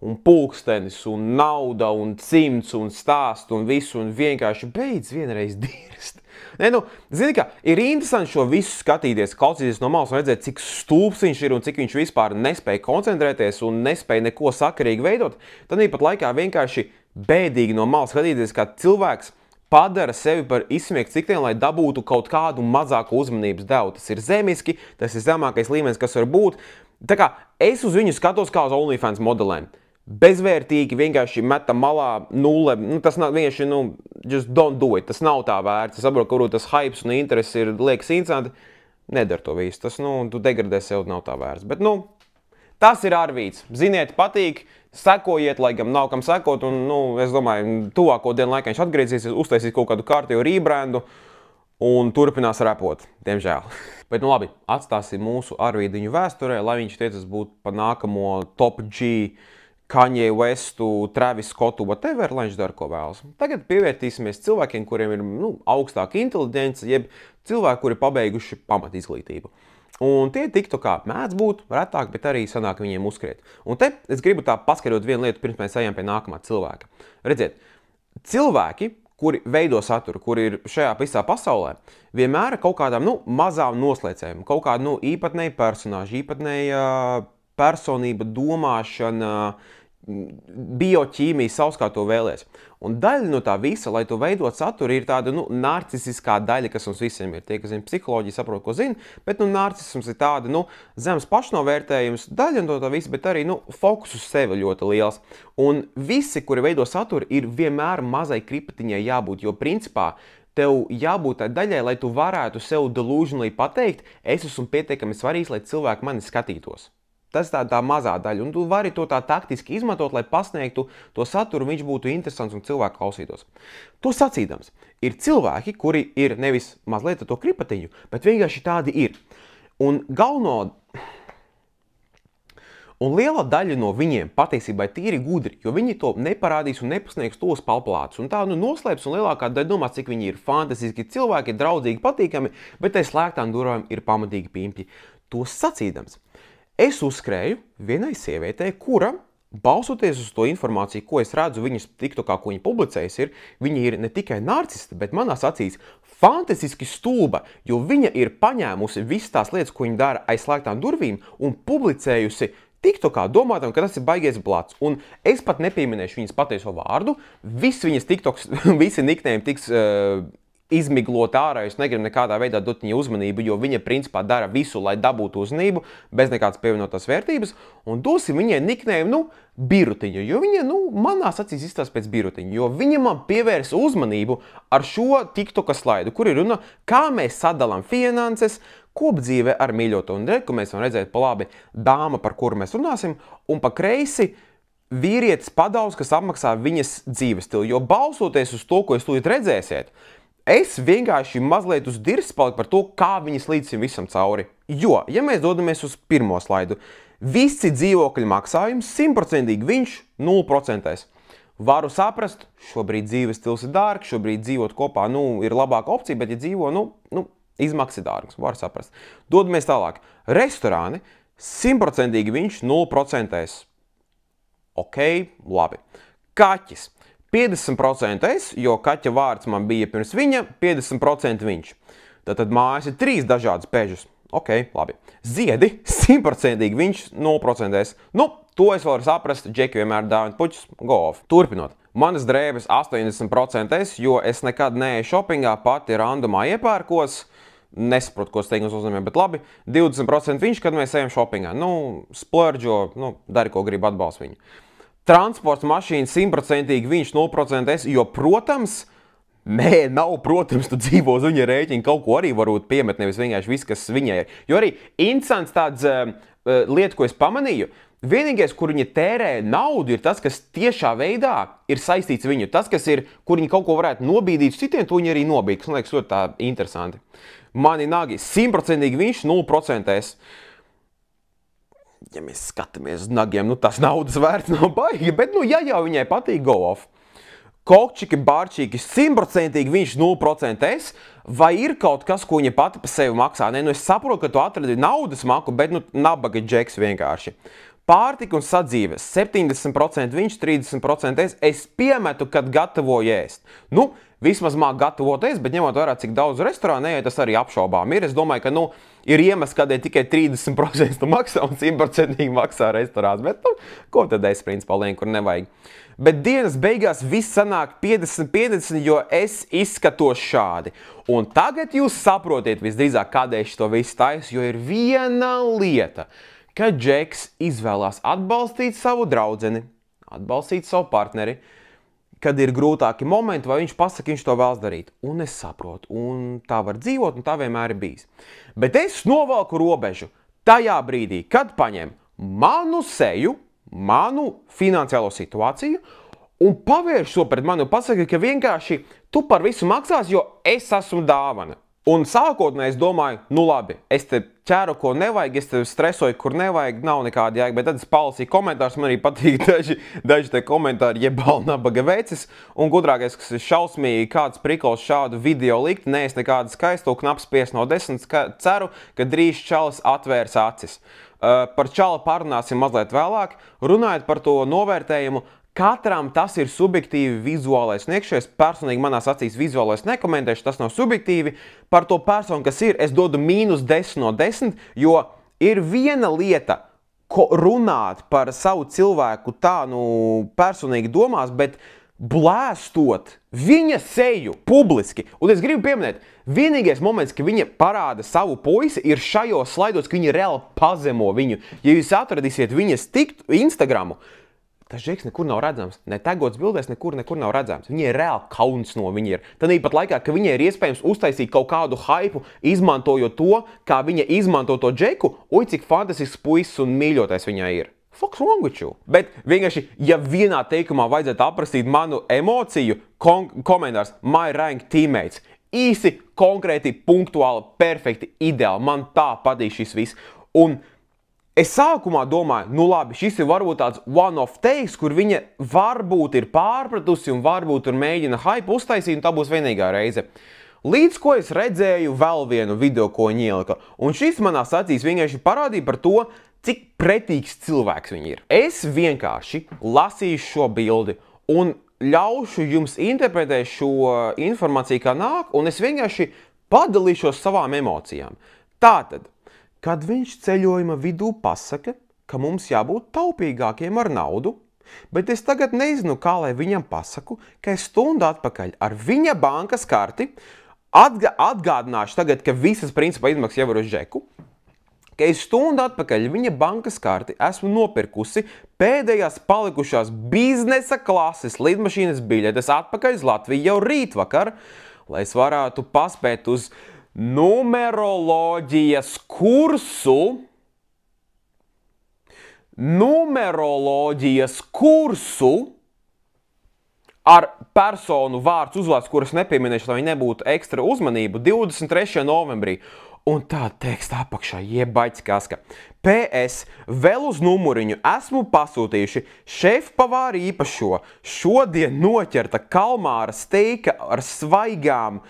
Un pulkstenis, un nauda, un cimds, un stāst, un visu, un vienkārši beidz vienreiz dirst. Zini, ka ir interesanti šo visu skatīties, klausīties no malas un redzēt, cik stulbs viņš ir un cik viņš vispār nespēja koncentrēties un nespēja neko sakarīgi veidot. Tad pat laikā vienkārši bēdīgi no malas skatīties, kā cilvēks padara sevi par izsmiektu ciktienu, lai dabūtu kaut kādu mazāku uzmanības devu. Tas ir zemiski, tas ir zemākais līmenis, kas var būt. Tā kā es uz viņu skatos kā uz OnlyFans modelēm. Bezvērtīgi, vienkārši metam malā nulle, tas nav vienkārši, just don't do it, tas nav tā vērts. Es saprotu, ka varbūt tas hypes un interesi ir liekas interesanti, nedara to visu, tas, tu degradē sev, nav tā vērts. Bet, tas ir Arvīds, ziniet, patīk, sekojiet, lai gan nav kam sekot, un, es domāju, tuvāko dienu laikā viņš atgriezīsies, uztaisīs kaut kādu kārtīgu rebrandu un turpinās repot, diemžēl. Bet, labi, atstāsim mūsu Arvīdiņu vēsturē, lai viņš tiecas būt pa nākamo top G Kanye Westu, Travis Scottu, whatever, lai viņš dara, ko vēlas. Tagad pievērtīsimies cilvēkiem, kuriem ir augstāka inteliģence, jeb cilvēki, kuri pabeiguši pamatizglītību. Un tie TikTokā mēdz būt retāk, bet arī sanāk viņiem uzskriet. Un te es gribu tā paskatot vienu lietu, pirms mēs ejam pie nākamā cilvēka. Redziet, cilvēki, kuri veido saturu, kuri ir šajā visā pasaulē, vienmēr ar kaut kādām mazām noslēcējām, kaut kādu īpatnēju personāžu, īpatnēja personība, domāšana, bioķīmija, savs kā to vēlies. Un daļa no tā visa, lai to veidot saturu, ir tāda narcisiskā daļa, kas mums visiem ir. Tie, kas zina psiholoģiju, saprot, ko zina, bet narcisms ir tāda zemes pašnovērtējums, daļa no tā visa, bet arī fokus uz sevi ļoti liels. Un visi, kuri veido saturu, ir vienmēr mazai kripatiņai jābūt, jo principā tev jābūt tai daļai, lai tu varētu sev delusionally pateikt, es esmu pietiekami svarīgs, lai cilvēki mani skatītos. Tas ir tā mazā daļa, un tu vari to tā taktiski izmantot, lai pasniegtu to saturu, viņš būtu interesants un cilvēki klausītos. To sacīdams, ir cilvēki, kuri ir nevis mazliet to kripatiņu, bet vienkārši tādi ir. Un liela daļa no viņiem patiesībā ir tīri gudri, jo viņi to neparādīs un nepasniegs tos palplātus. Un tā noslēps, un lielākā daļa domās, cik viņi ir fantastiski cilvēki, draudzīgi, patīkami, bet aiz slēgtām durvīm ir pamatīgi pimpļi. To sacīdams, es uzskrēju vienai sievietei, kura, balsoties uz to informāciju, ko es redzu viņas TikTokā, ko viņa publicējas, viņa ir ne tikai narcisista, bet manās acīs fantastiski stulba, jo viņa ir paņēmusi visas tās lietas, ko viņa dara aiz slēgtām durvīm un publicējusi TikTokā, domātam, ka tas ir baigies blats. Un es pat nepieminēšu viņas patieso vārdu, visi viņas TikToks, visi niknējumi tiks izmiglot ārā, es negribu nekādā veidā dot viņai uzmanību, jo viņa principā dara visu, lai dabūtu uzmanību, bez nekādas pievienotās vērtības, un dosim viņai niknējumu, birutiņu, jo viņa, manās acīs izstās pēc birutiņu, jo viņa man pievērsa uzmanību ar šo TikToka slaidu, kur ir runa, kā mēs sadalām finanses, kopdzīve ar mīļoto, un ko mēs varam redzēt pa labi dāma, par kuru mēs runāsim, un pa kreisi vīrietis padauz, kas apmaksā viņas dzīves stilu, jo balsoties uz to, ko jūs tūlīt redzēsiet, es vienkārši mazliet uz dirs paliku par to, kā viņas līdz visam cauri. Jo, ja mēs dodamies uz pirmo slaidu, visi dzīvokļu maksājumi 100% viņš 0%. Varu saprast, šobrīd dzīves stils ir dārgs, šobrīd dzīvot kopā, ir labāka opcija, bet ja dzīvo, izmaksas ir dārgas, var saprast. Dodamies tālāk. Restorāni 100% viņš 0%. Ok, labi. Kaķis. 50% es, jo kaķa vārds man bija pirms viņa, 50% viņš. Tad mājas ir 3 dažādas pežas. Ok, labi. Ziedi 100% viņš, 0% es. To es varu saprast, Džeki vienmēr dāvina puķus, go off. Turpinot. Manas drēbes 80% es, jo es nekad neeju shoppingā, pati randomā iepērkos. Nesaprotu, ko steigums uzņemē, bet labi. 20% viņš, kad mēs ejam shoppingā. Splurģo, dari, ko grib, atbalst viņu. Transports mašīna 100% viņš, 0% es, jo, protams, protams, tu dzīvo uz viņa rēķina, kaut ko arī varbūt piemet, nevis vienkārši viss, kas viņai ir. Jo arī interesants tāds lieta, ko es pamanīju, vienīgais, kur viņa tērē naudu, ir tas, kas tiešā veidā ir saistīts viņu. Tas, kas ir, kur viņa kaut ko varētu nobīdīt citiem, to viņa arī nobīd, kas man liekas ļoti tā interesanti. Mani nagi 100% viņš, 0% es. Ja mēs skatāmies uz nagiem, tas naudas vērts nav baigi, bet, ja jau viņai patīk, go off. Kokčiki, bārčiki, 100% viņš 0% es, vai ir kaut kas, ko viņa pati pa sevi maksā? Es saprotu, ka tu atradi naudas maku, bet, nabaga džeks vienkārši. Pārtika un sadzīve, 70% viņš, 30% es. Es piemetu, kad gatavoju ēst. Vismaz māk gatavot ēst, bet ņemot vērā, cik daudz restorānu ejot, tas arī apšaubām ir. Es domāju, ka, ir iemesls, kādēļ tikai 30% maksā un 100% maksā restorāns. Bet, ko tad es, principā, lien, kur nevajag. Bet dienas beigās viss sanāk 50-50, jo es izskatos šādi. Un tagad jūs saprotiet visdrīzāk, kādēļ es to visu taisu, jo ir viena lieta, ka Džeks izvēlās atbalstīt savu draudzeni, atbalstīt savu partneri, kad ir grūtāki momenti, vai viņš pasaka, viņš to vēlas darīt. Un es saprotu, un tā var dzīvot, un tā vienmēr ir bijis. Bet es novalku robežu tajā brīdī, kad paņem manu seju, manu finansiālo situāciju, un pavērš to pret mani un pasaka, ka vienkārši tu par visu maksās, jo es esmu dāvana. Un sākotnēji es domāju, nu labi, es te ķēru, ko nevajag, es te stresoju, kur nevajag, nav nekāda jēga, bet tad es palasīju komentārus, man arī patīk daži te komentāri, jebal nabaga vecis, un gudrākais, kas ir šausmīgi, kāds prikols šādu video likt, es nekādu skaisto knaps 5 no 10, ceru, ka drīz čalis atvērs acis. Par čala parunāsim mazliet vēlāk, runājot par to novērtējumu. Katram tas ir subjektīvi vizuālais, un iekšējais personīgi manās acīs vizuālais nekomentēšu, tas nav subjektīvi. Par to personu, kas ir, es dodu -10 no 10, jo ir viena lieta runāt par savu cilvēku tā, personīgi domās, bet blēstot viņa seju publiski. Un es gribu pieminēt, vienīgais moments, ka viņa parāda savu puisi, ir šajos slaidos, ka viņa reāli pazemo viņu. Ja jūs atradīsiet viņas Instagramu, tas džeks nekur nav redzams. Ne tagots bildēs nekur nav redzams. Viņai ir reāli kauns no viņa ir. Tādīpat laikā, ka viņai ir iespējams uztaisīt kaut kādu haipu, izmantojot to, kā viņa izmanto to džeku, oi cik fantasisks puisis un mīļotais viņai ir. Fuck's wrong with you? Bet vienkārši, ja vienā teikumā vajadzētu aprastīt manu emociju, komentārs my rank teammates. Īsi, konkrēti, punktuāli, perfekti, ideāli. Man tā patīk šis viss. Un es sākumā domāju, nu labi, šis ir varbūt tāds one-off takes, kur viņa varbūt ir pārpratusi un varbūt tur mēģina hype uztaisīt, un tā būs vienīgā reize. Līdz ko es redzēju vēl vienu video, ko viņa ielika. Un šis manās acīs vienkārši parādīja par to, cik pretīgs cilvēks viņa ir. Es vienkārši lasīšu šo bildi un ļaušu jums interpretēt šo informāciju, kā nāk, un es vienkārši padalīšos savām emocijām. Tātad, kad viņš ceļojuma vidū pasaka, ka mums jābūt taupīgākiem ar naudu, bet es tagad nezinu, kā lai viņam pasaku, ka es stundu atpakaļ ar viņa bankas karti atgādināšu tagad, ka visas principā izmaksas jau ir uz džeku, ka es stundu atpakaļ viņa bankas karti esmu nopirkusi pēdējās palikušās biznesa klases lidmašīnas biļetes atpakaļ uz Latviju jau rītvakar, lai es varētu paspēt uz numeroloģijas kursu ar personu vārds uzvārds, kuras nepieminēšu, lai viņi nebūtu ekstra uzmanību, 23. novembrī. Un tā teksta apakšā jebaļs kaska. PS, vēl uz numuriņu esmu pasūtījuši šefpavāri īpašo, šodien noķerta kalmāra steika ar svaigām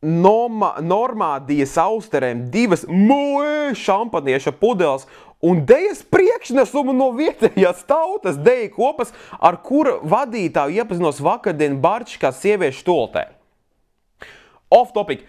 Normādijas austerēm, 2 moe šampanieša pudeles un dejas priekšnesumu no vietējās tautas deju kopas, ar kura vadītāju iepazinos vakardien Barčiskā sieviešu stoltē. Off topic.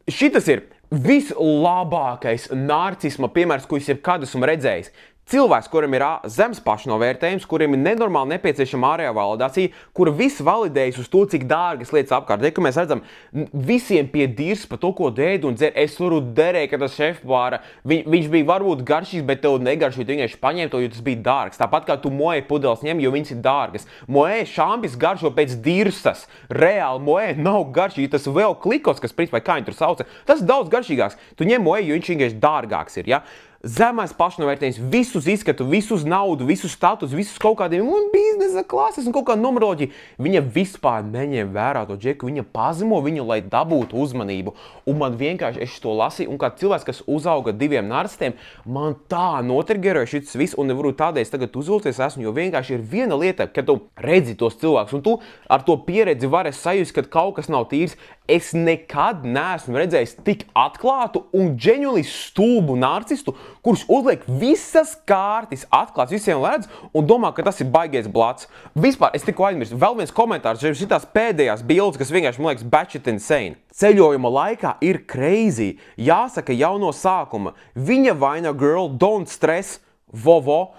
Šitas ir vislabākais narcisma piemērs, ko es jebkad esmu redzējis. Cilvēks, kuram ir zems pašnovērtējums, kuriem ir nenormāli nepieciešama ārējā validācija, kura viss validējas uz to, cik dārgas lietas apkārt. Ja, mēs redzam, visiem pie dirs par to, ko ēd un dzer. Es varu derēt, ka tas šefpavāra, viņš bija varbūt garšīgs, bet tev negaršīgi, tu vienkārši paņem to, jo tas bija dārgs. Tāpat kā tu moe pudeles ņem, jo viņas ir dārgas. Moe šampis garšo pēc dirsas. Reāli moe nav garšīgi. Tas vēl klikos, kas principā kā viņi tur sauca. Tas ir daudz garšīgāks. Tu ņem moe, jo viņš vienkārši dārgāks ir, ja? Zemais pašnovērtējums, visus izskatu, visus naudu, visus status, visus kaut kādiem biznesa klases un kaut kādu numeroloģiju. Viņa vispār neņem vērā to džeku, viņa pazemo viņu, lai dabūtu uzmanību. Un man vienkārši, es to lasīju, un kā cilvēks, kas uzauga 2 narcistiem, man tā notriggeroja šis viss, un nevaru tādēļ tagad uzvilties esmu, jo vienkārši ir viena lieta, kad tu redzi tos cilvēkus, un tu ar to pieredzi vari sajust, kad kaut kas nav tīrs. Es nekad neesmu redzējis tik atklātu un ģeņuli stulbu narcistu, kurš uzliek visas kārtas atklāts, visiem redz un domā, ka tas ir baigais blats. Vispār, es tikko aizmirstu, vēl viens komentārs, šitās pēdējās bildes, kas vienkārši, man liekas, batshit insane. Ceļojuma laikā ir crazy. Jāsaka jau no sākuma. Viņa vaina girl, don't stress, vovo.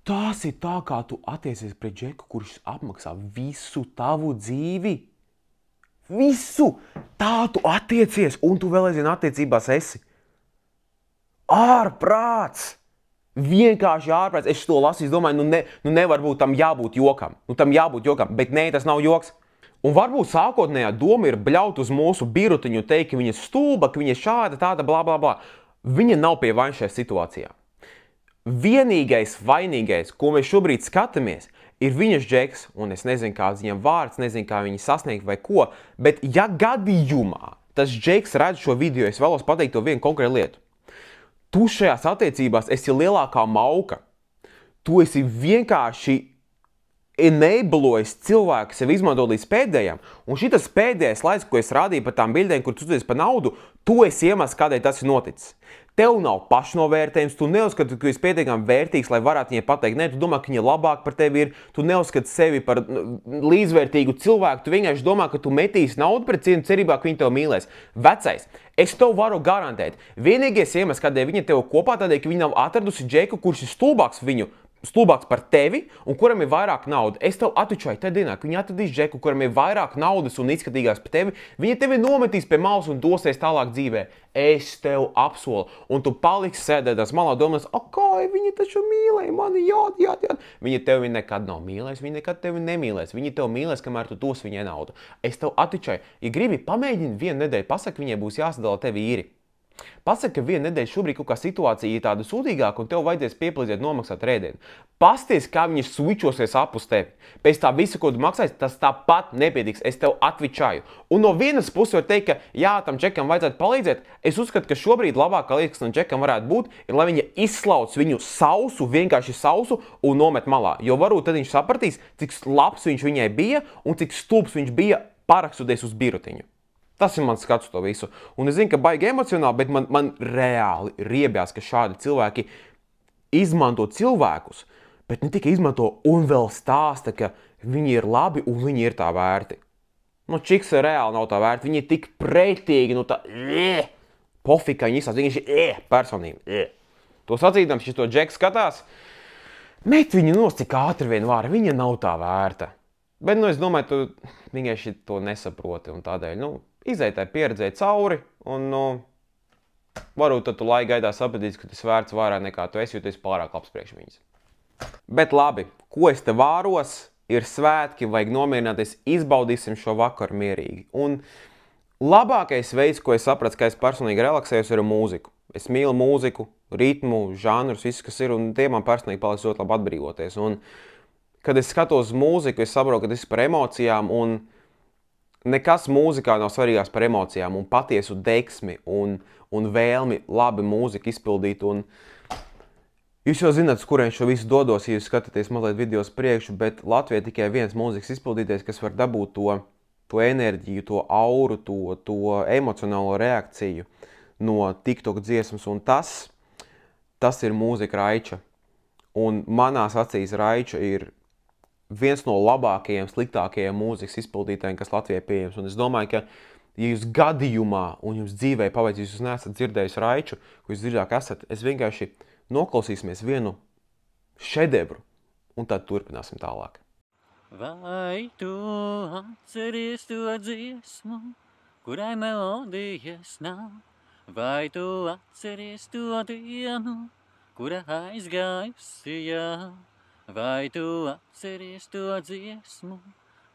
Tas ir tā, kā tu attiecies pret džeku, kurš apmaksā visu tavu dzīvi. Visu! Tā tu attiecies, un tu vēl aizvien attiecībās esi. Ārprāts! Vienkārši ārprāts. Es to lasīju, domāju, nevar būt tam jābūt jokam. Tam jābūt jokam, bet nē, tas nav joks. Un varbūt sākotnējā doma ir bļaut uz mūsu birutiņu, teikt, ka viņa stulba, ka viņa šāda, tāda, blā, blā, blā. Viņa nav pie vainas šajā situācijā. Vienīgais vainīgais, ko mēs šobrīd skatāmies, ir viņas džeks, un es nezinu, kāds viņam vārds, nezinu, kā viņu sasniegt vai ko, bet ja gadījumā tas Džeks redz šo video, es vēlos pateikt to vienu konkrētu lietu. Tu šajās attiecībās esi lielākā mauka. Tu esi vienkārši enablojis cilvēku sev izmantot līdz pēdējām, un šitas pēdējais laiks, ko es rādīju par tām bildēm, kur tu studēsi par naudu, tu esi iemesls, kādēļ tas ir noticis. Tev nav pašnovērtējums, tu neuzskati, ka esi pietiekami vērtīgs, lai varētu viņai pateikt, ne, tu domā, ka viņa labāk par tevi ir, tu neuzskati sevi par līdzvērtīgu cilvēku, tu vienkārši domā, ka tu metīsi naudu pret cienu cerībā, ka viņa tev mīlēs. Vecais, es tev varu garantēt, vienīgais iemesls, kādēļ viņa tev kopā, tādēļ, ka viņa nav atradusi Džeku, kurš ir stulbāks par tevi un kuram ir vairāk naudas. Es tev atvičoju tajā dienā, ka viņa atradīs Džeku, kuram ir vairāk naudas un izskatīgāks par tevi. Viņa tevi nometīs pie malas un dosies tālāk dzīvē. Es tev apsolu. Un tu paliksi sēdētās malā domās, kā viņa taču mīlēja mani, jā. Viņa tevi nekad nav mīlēs, viņa nekad tevi nemīlēs. Viņa tev mīlēs, kamēr tu dos viņai naudu. Es tev atvičoju, ja gribi pamēģini vienu nedēļu, pasaka, viņai būs jāsadala tevi īri. Pasaka, ka vienu nedēļu šobrīd kaut kā situācija ir tāda sūdīgāka un tev vajadzēs piepalīdzēt nomaksāt rēdienu. Pasties, kā viņi switchosies apus tevi. Pēc tā visa, ko tu maksāsi, tas tāpat nepietiks. Es tev atvičāju. Un no vienas puses var teikt, ka jā, tam Džekam vajadzētu palīdzēt. Es uzskatu, ka šobrīd labākā lieta, kas tam Džekam varētu būt, ir, lai viņa izslauc viņu sausu, vienkārši sausu un nomet malā. Jo varbūt tad viņš sapratīs, cik labs viņš viņai bija un cik stulbs viņš bija parakstoties uz birutiņu. Tas ir mans skats to visu. Un es zinu, ka baigi emocionāli, bet man reāli riebjās, ka šādi cilvēki izmanto cilvēkus, bet ne tikai izmanto un vēl stāsta, ka viņi ir labi un viņi ir tā vērti. Nu, Čiks reāli nav tā vērti. Viņi ir tik pretīgi, nu tā, pofika viņi izstāsta, viņi ir personība. To sacīdams, šis to Džeks skatās, met viņu nost, cik ātri vien var, viņa nav tā vērta. Bet, es domāju, tu vienkārši to nesaproti un tādēļ, izēj tai pieredzēji cauri un, varbūt tad tu laika gaidā sapratīsi, ka tas vērts vairāk nekā tu esi, jo tu esi pārāk labs priekš viņas. Bet labi, ko es te vāros, ir svētki, vajag nomierināties, izbaudīsim šo vakaru mierīgi. Un labākais veids, ko es sapratu, ka es personīgi relaksējos, ir mūziku. Es mīlu mūziku, ritmu, žanrus, visu, kas ir, un tie man personīgi paliks ļoti labi atbrīvoties. Un, kad es skatos mūziku, es saprotu, ka tas ir par emocijām, un nekas mūzikā nav svarīgāks par emocijām un patiesu deksmi un vēlmi labi mūziku izpildīt. Un jūs jau zināt, uz kurien šo visu dodos, ja jūs skatāties mazliet videos priekšu, bet Latvijā tikai viens mūzikas izpildītājs, kas var dabūt to enerģiju, to auru, to emocionālo reakciju no TikTok dziesmas. Un tas ir mūzika Raiča. Un manās acīs Raiča ir viens no labākajiem, sliktākajiem mūzikas izpildītājiem, kas Latvijai pieejams. Un es domāju, ka, ja jūs gadījumā un jums dzīvē paveic, jūs neesat dzirdējuši Raiču, ko jūs dzirdāk esat, es vienkārši noklausīsimies vienu šedevru, un tad turpināsim tālāk. Vai tu atceries to dziesmu, kurai melodijas nav? Vai tu atceries to dienu, kura aizgājusi jau? Vai tu atceries to dziesmu,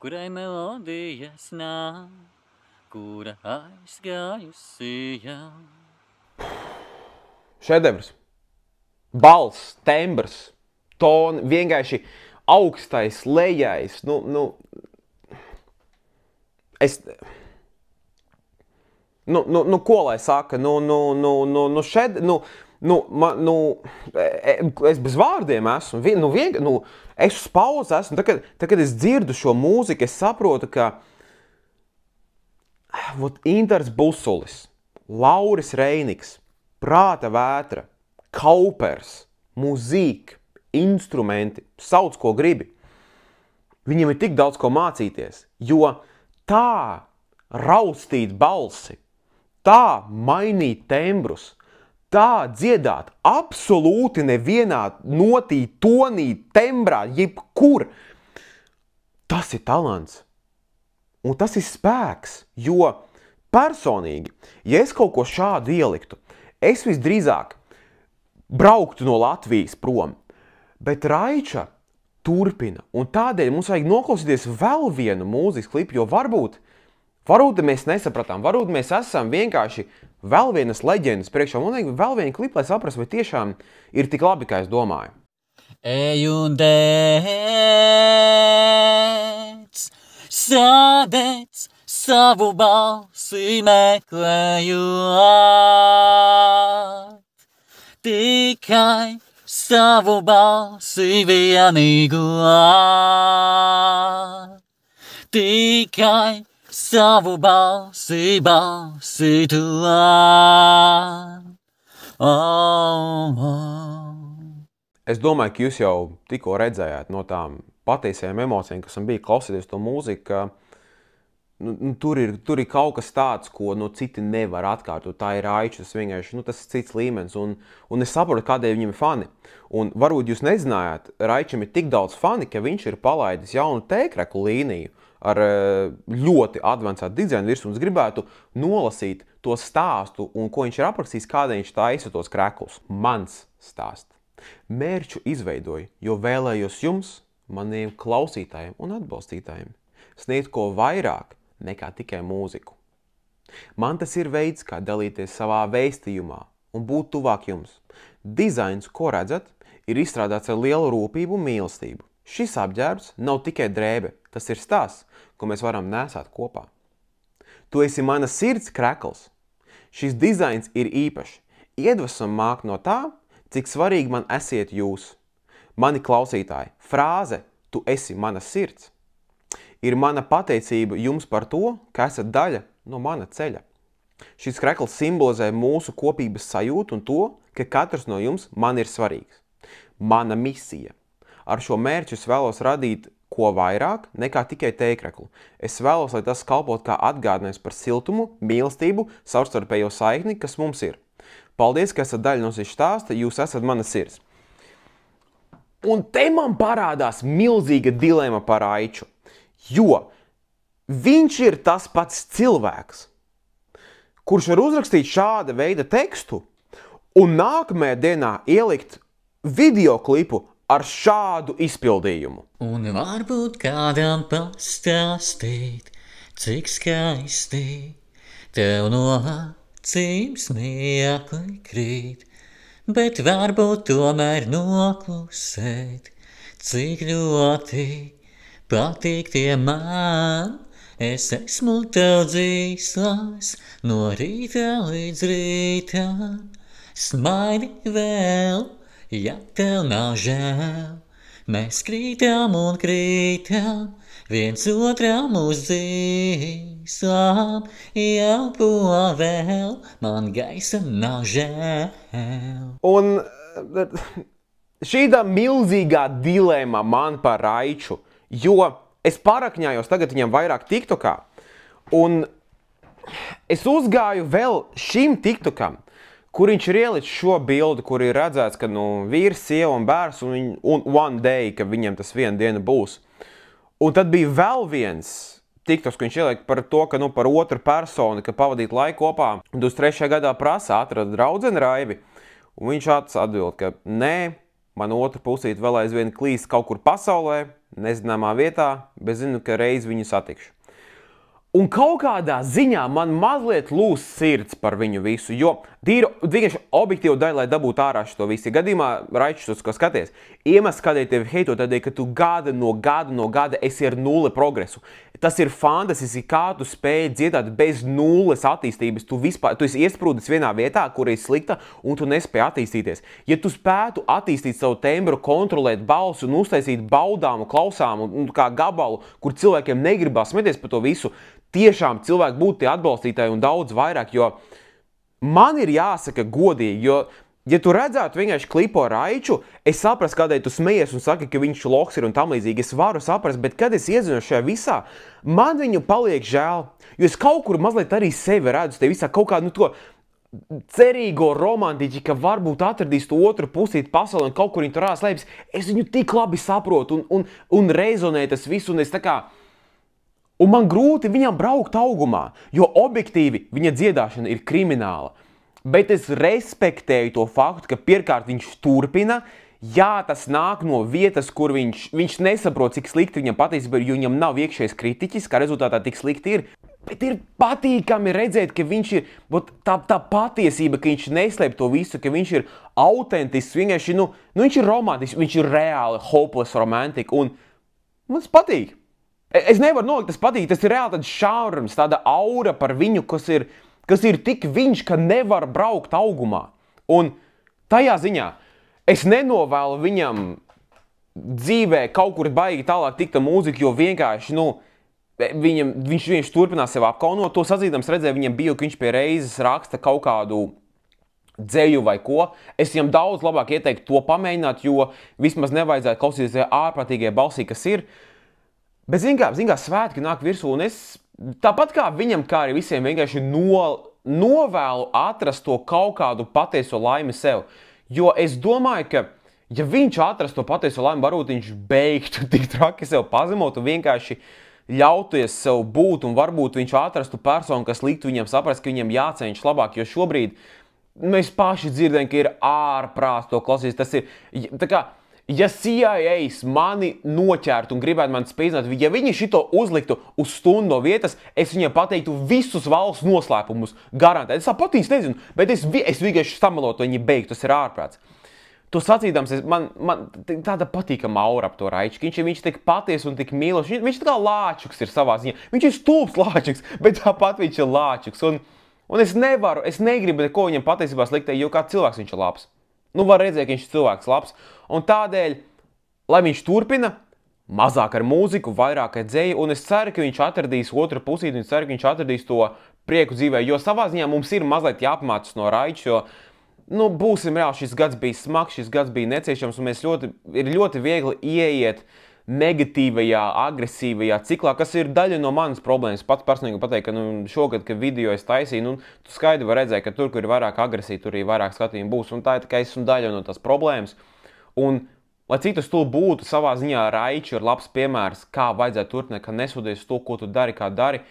kurai melodijas nav, kura aizgājusi jau? Šedevrs. Balss, tembrs, toni, vienkārši augstais, lejais, ko lai saka, es bez vārdiem esmu, es uz pauzes esmu, tad, kad es dzirdu šo mūziku, es saprotu, ka Intars Busulis, Lauris Reiniks, Prāta vētra, Kaupers, mūzika, instrumenti, sauc, ko gribi. Viņiem ir tik daudz ko mācīties, jo tā raustīt balsi, tā mainīt tembrus, tā dziedāt absolūti nevienā notī, tonī, tembrā, jebkur. Tas ir talants. Un tas ir spēks, jo personīgi, ja es kaut ko šādu ieliktu, es visdrīzāk brauktu no Latvijas prom. Bet Raiča turpina, un tādēļ mums vajag noklausīties vēl vienu mūzikas klipu, jo varbūt mēs nesapratām, varbūt mēs esam vienkārši vēl vienas leģendas priekšā, un vēl vienu klipu, lai saprastu, vai tiešām ir tik labi, kā es domāju. Ej un dēc, sādēc savu balsi meklējot. Tikai savu balsi vienīgo. Tikai savu balsi to. Es domāju, ka jūs jau tikko redzējāt no tām patiesajām emocijām, kas man bija klausīties to mūziku, ka tur ir kaut kas tāds, ko citi nevar atkārtot. Tā ir Raičs, tas vienkārši tas cits līmenis. Un es saprotu, kādēļ viņam ir fani. Un varbūt jūs nezinājāt, Raičam ir tik daudz fani, ka viņš ir palaidis jaunu tēkreku līniju ar ļoti advancētu dizainu virsmu. Un es gribētu nolasīt to stāstu, un ko viņš ir aprakstījis, kādēļ viņš taisa tos kreklus. Mans stāsts. Mērķu izveidoju, jo vēlējos jums, maniem klausītājiem un atbalstītājiem, sniegt ko vairāk nekā tikai mūziku. Man tas ir veids, kā dalīties savā vēstījumā un būt tuvāk jums. Dizains, ko redzat, ir izstrādāts ar lielu rūpību un mīlestību. Šis apģērbs nav tikai drēbe, tas ir stāsts, ko mēs varam nesāt kopā. Tu esi mana sirds krekls. Šis dizains ir īpašs. Iedvesma māk no tā, cik svarīgi man esiet jūs. Mani klausītāji, frāze "tu esi mana sirds" ir mana pateicība jums par to, ka esat daļa no mana ceļa. Šis krekls simbolizē mūsu kopības sajūtu un to, ka katrs no jums man ir svarīgs. Mana misija. Ar šo mērķu es vēlos radīt ko vairāk nekā tikai tēkreklu. Es vēlos, lai tas kalpot kā atgādinājums par siltumu, mīlestību, savstarpējo saikni, kas mums ir. Paldies, ka esat daļa no šī stāsta, jūs esat mana sirds. Un te man parādās milzīga dilema par Raiču, jo viņš ir tas pats cilvēks, kurš var uzrakstīt šāda veida tekstu un nākamajā dienā ielikt videoklipu ar šādu izpildījumu. Un varbūt kādam pastāstīt, cik skaisti tev no acīm smiekli krīt, bet varbūt tomēr noklusēt, cik ļoti patīk tie man. Es esmu tev dzīslās no rīta līdz rītam, smaidi vēl, ja tev nav žēl. Mēs krītam un krītam, viens otram uz dzīslām, elpo vēl, man gaisa nav žēl. Un šī milzīgā dilema man par Raiču, jo es parakņājos tagad viņam vairāk TikTokā, un es uzgāju vēl šim TikTokam, kur viņš ir ielicis šo bildi, kur ir redzēts, ka vīrs, sieva un bērns un one day, ka viņam tas viena diena būs. Un tad bija vēl viens TikToks, ko viņš ieliek par to, ka par otru personu, ka pavadīt laiku kopā. 23. gadā prasa atrada draudzeni Raivi, un viņš atbild, ka nē, man otra pusīte vēl aizvien klīst kaut kur pasaulē, nezināmā vietā, bet zinu, ka reiz viņu satikšu. Un kaut kādā ziņā man mazliet lūs sirds par viņu visu, jo vienkārši objektīvu daļu, lai dabūtu ārā šo visu. Ja gadījumā, Raičs, tos, ko skaties, iemesls, kādēļ tevi heito, tādēļ, ka tu gada no gada esi ar nulle progresu. Tas ir fantastiski, kā tu spēj dziedāt bez nulles attīstības. Tu esi iesprūdis vienā vietā, kur ir slikta, un tu nespēj attīstīties. Ja tu spētu attīstīt savu tembru, kontrolēt balsi un uztaisīt baudāmu, klausāmu un kā gabalu, kur cilvēkiem negribās smeties par to visu, tiešām cilvēki būtu tie atbalstītāji un daudz vairāk, jo man ir jāsaka godīgi, jo, ja tu redzētu vienkārši klipo Raiču, es saprastu, kādēļ tu smejies un saki, ka viņš loks ir un tam līdzīgi. Es varu saprast, bet kad es iezinu šajā visā, man viņu paliek žēl, jo es kaut kur mazliet arī sevi redzu te visā kaut kādu to cerīgo romantiķi, ka varbūt atradīs to otru pusīti pasauli un kaut kur viņi tur slēpjas. Es viņu tik labi saprotu un rezonē tas viss, un es tā kā... Un man grūti viņam braukt augumā, jo objektīvi viņa dziedāšana ir krimināla. Bet es respektēju to faktu, ka pirmkārt viņš turpina, jā, tas nāk no vietas, kur viņš nesaprot, cik slikti viņam patiesībā ir, jo viņam nav iekšējais kritiķis, kā rezultātā tik slikti ir. Bet ir patīkami redzēt, ka viņš ir tā patiesība, ka viņš neslēp to visu, ka viņš ir autentisks, vienkārši, viņš ir romantisks, viņš ir reāli hopeless romantika, un mums patīk. Es nevaru nolikt, tas patīk, tas ir reāli tāds šaurums, tāda aura par viņu, kas ir tik viņš, ka nevar braukt augumā. Un tajā ziņā es nenovēlu viņam dzīvē kaut kur baigi tālāk tikt ar mūziku, jo vienkārši, viņš turpinās sev apkaunot. To sazīdams redzēju, viņam bija, ka viņš pie reizes raksta kaut kādu dzēju vai ko. Es viņam daudz labāk ieteiktu to pamēģināt, jo vismaz nevajadzētu klausīties ārprātīgajai balsī, kas ir. Bet, zin kā, svētki nāk virsū, un es tāpat kā viņam, kā arī visiem vienkārši novēlu atrast to kaut kādu patieso laimi sev. Jo es domāju, ka, ja viņš atrast to patieso laimi, varbūt viņš beigtu tik traki sev pazemot un vienkārši ļauties sev būt, un varbūt viņš atrastu personu, kas liktu viņam saprast, ka viņam jācenšas labāk, jo šobrīd mēs paši dzirdējam, ka ir ārprāts to klausīties. Tas ir, tā kā, ja CIA mani noķertu un gribētu mani spīdzināt, ja viņi šito uzliktu uz stundu no vietas, es viņiem pateiktu visus valsts noslēpumus garantēt. Es tāpat īsti nezinu, bet es vienkārši samelotu, viņi beigtu, tas ir ārprāts. To sacīdams, man tāda patīkama aura ap to Raiču. Viņš ir tik paties un tik mīlošs. Viņš tā kā lāčuks ir savā ziņā. Viņš ir stulbs lāčuks, bet tāpat viņš ir lāčuks. Un es negribu neko viņam patiesībā sliktēt, jo kā cilvēks viņš ir labs. Var redzēt, ka viņš ir cilvēks labs. Un tādēļ, lai viņš turpina, mazāk ar mūziku, vairāk ar dzēju, un es ceru, ka viņš atradīs otru pusīti, un es ceru, ka viņš atradīs to prieku dzīvē, jo savā ziņā mums ir mazliet jāpamācas no Raiča, jo, būsim reāli, šis gads bija smags, šis gads bija neciešams, un ir ļoti viegli ieiet negatīvajā, agresīvajā ciklā, kas ir daļa no manas problēmas. Pats personīgi pateikt, ka šogad, kad video es taisīju, tu skaidri var redzēt, ka tur, kur ir vairāk agresija, tur arī vairāk skatījumu būs, un tā ir tikai esmu daļa no tās problēmas. Un, lai cik tas tu būtu, savā ziņā Raičs ir labs piemērs, kā vajadzētu turpināt, ka nesūties to, ko tu dari, kā dari,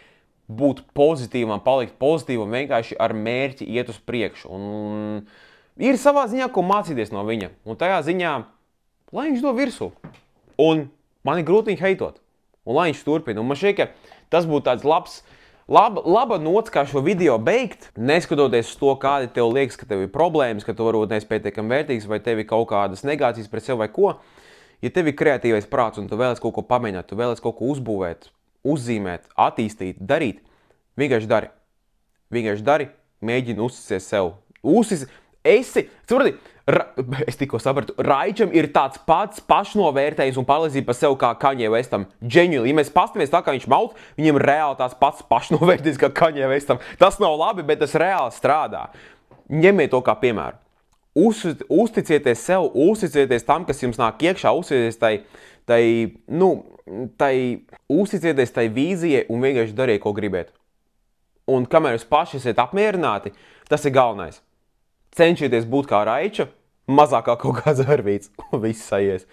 būt pozitīvam, palikt pozitīvam, vienkārši ar mērķi iet uz priekšu. Un ir savā ziņā, ko mācīties no viņa. Un tajā ziņā, lai viņš do virsū. Un man ir grūti viņu heitot. Un lai viņš turpina. Un man šķiet, ka tas būtu tāds laba nots, kā šo video beigt, neskatoties uz to, kādi tev liekas, ka tev ir problēmas, ka tu varbūt neesi pietiekami vērtīgs, vai tev ir kaut kādas negācijas pret sevi vai ko. Ja tev ir kreatīvais prāts un tu vēlies kaut ko pamēģināt, tu vēlies kaut ko uzbūvēt, uzzīmēt, attīstīt, darīt, vienkārši dari. Vienkārši dari, mēģini uzticēties sev. Es tikko sapratu, Raičam ir tāds pats pašnovērtējums un pārliecība par sevi kā Kanye Westam. Genuinely, ja mēs pastamies tā, kā viņš maut, viņam reāli tāds pats pašnovērtējums kā Kanye Westam. Tas nav labi, bet tas reāli strādā. Ņemiet to kā piemēru. Uzticieties sev, uzticieties tam, kas jums nāk iekšā, uzticieties tai vīzijai un vienkārši dariet, ko gribiet. Un kamēr jūs paši esat apmierināti, tas ir galvenais. Cenšieties būt kā Raiča, mazāk kā kaut kāds Arvīts, un viss sajies.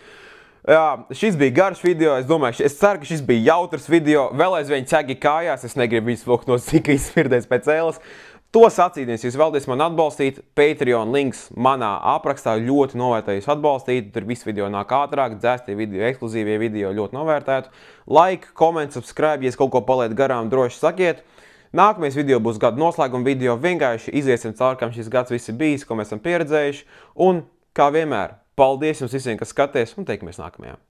Jā, šis bija garš video, es ceru, ka šis bija jautrs video, vēl aizvien ķegi kājās, es negribu viņus vilkt no cik izsvirdēs pēc ēlas. To sacīdieties, jūs vēlaties man atbalstīt, Patreon links manā aprakstā, ļoti novērtēju jūs atbalstīt, tur viss video nāk ātrāk, dzēstie video, ekskluzīvie video ļoti novērtētu. Like, comment, subscribe, ja kaut ko paliet garām, droši sakiet. Nākamais video būs gada noslēguma video, vienkārši iziesim cauri, kam šis gads viss ir bijis, ko mēs esam pieredzējuši. Un, kā vienmēr, paldies jums visiem, kas skaties, un teikamies nākamajā.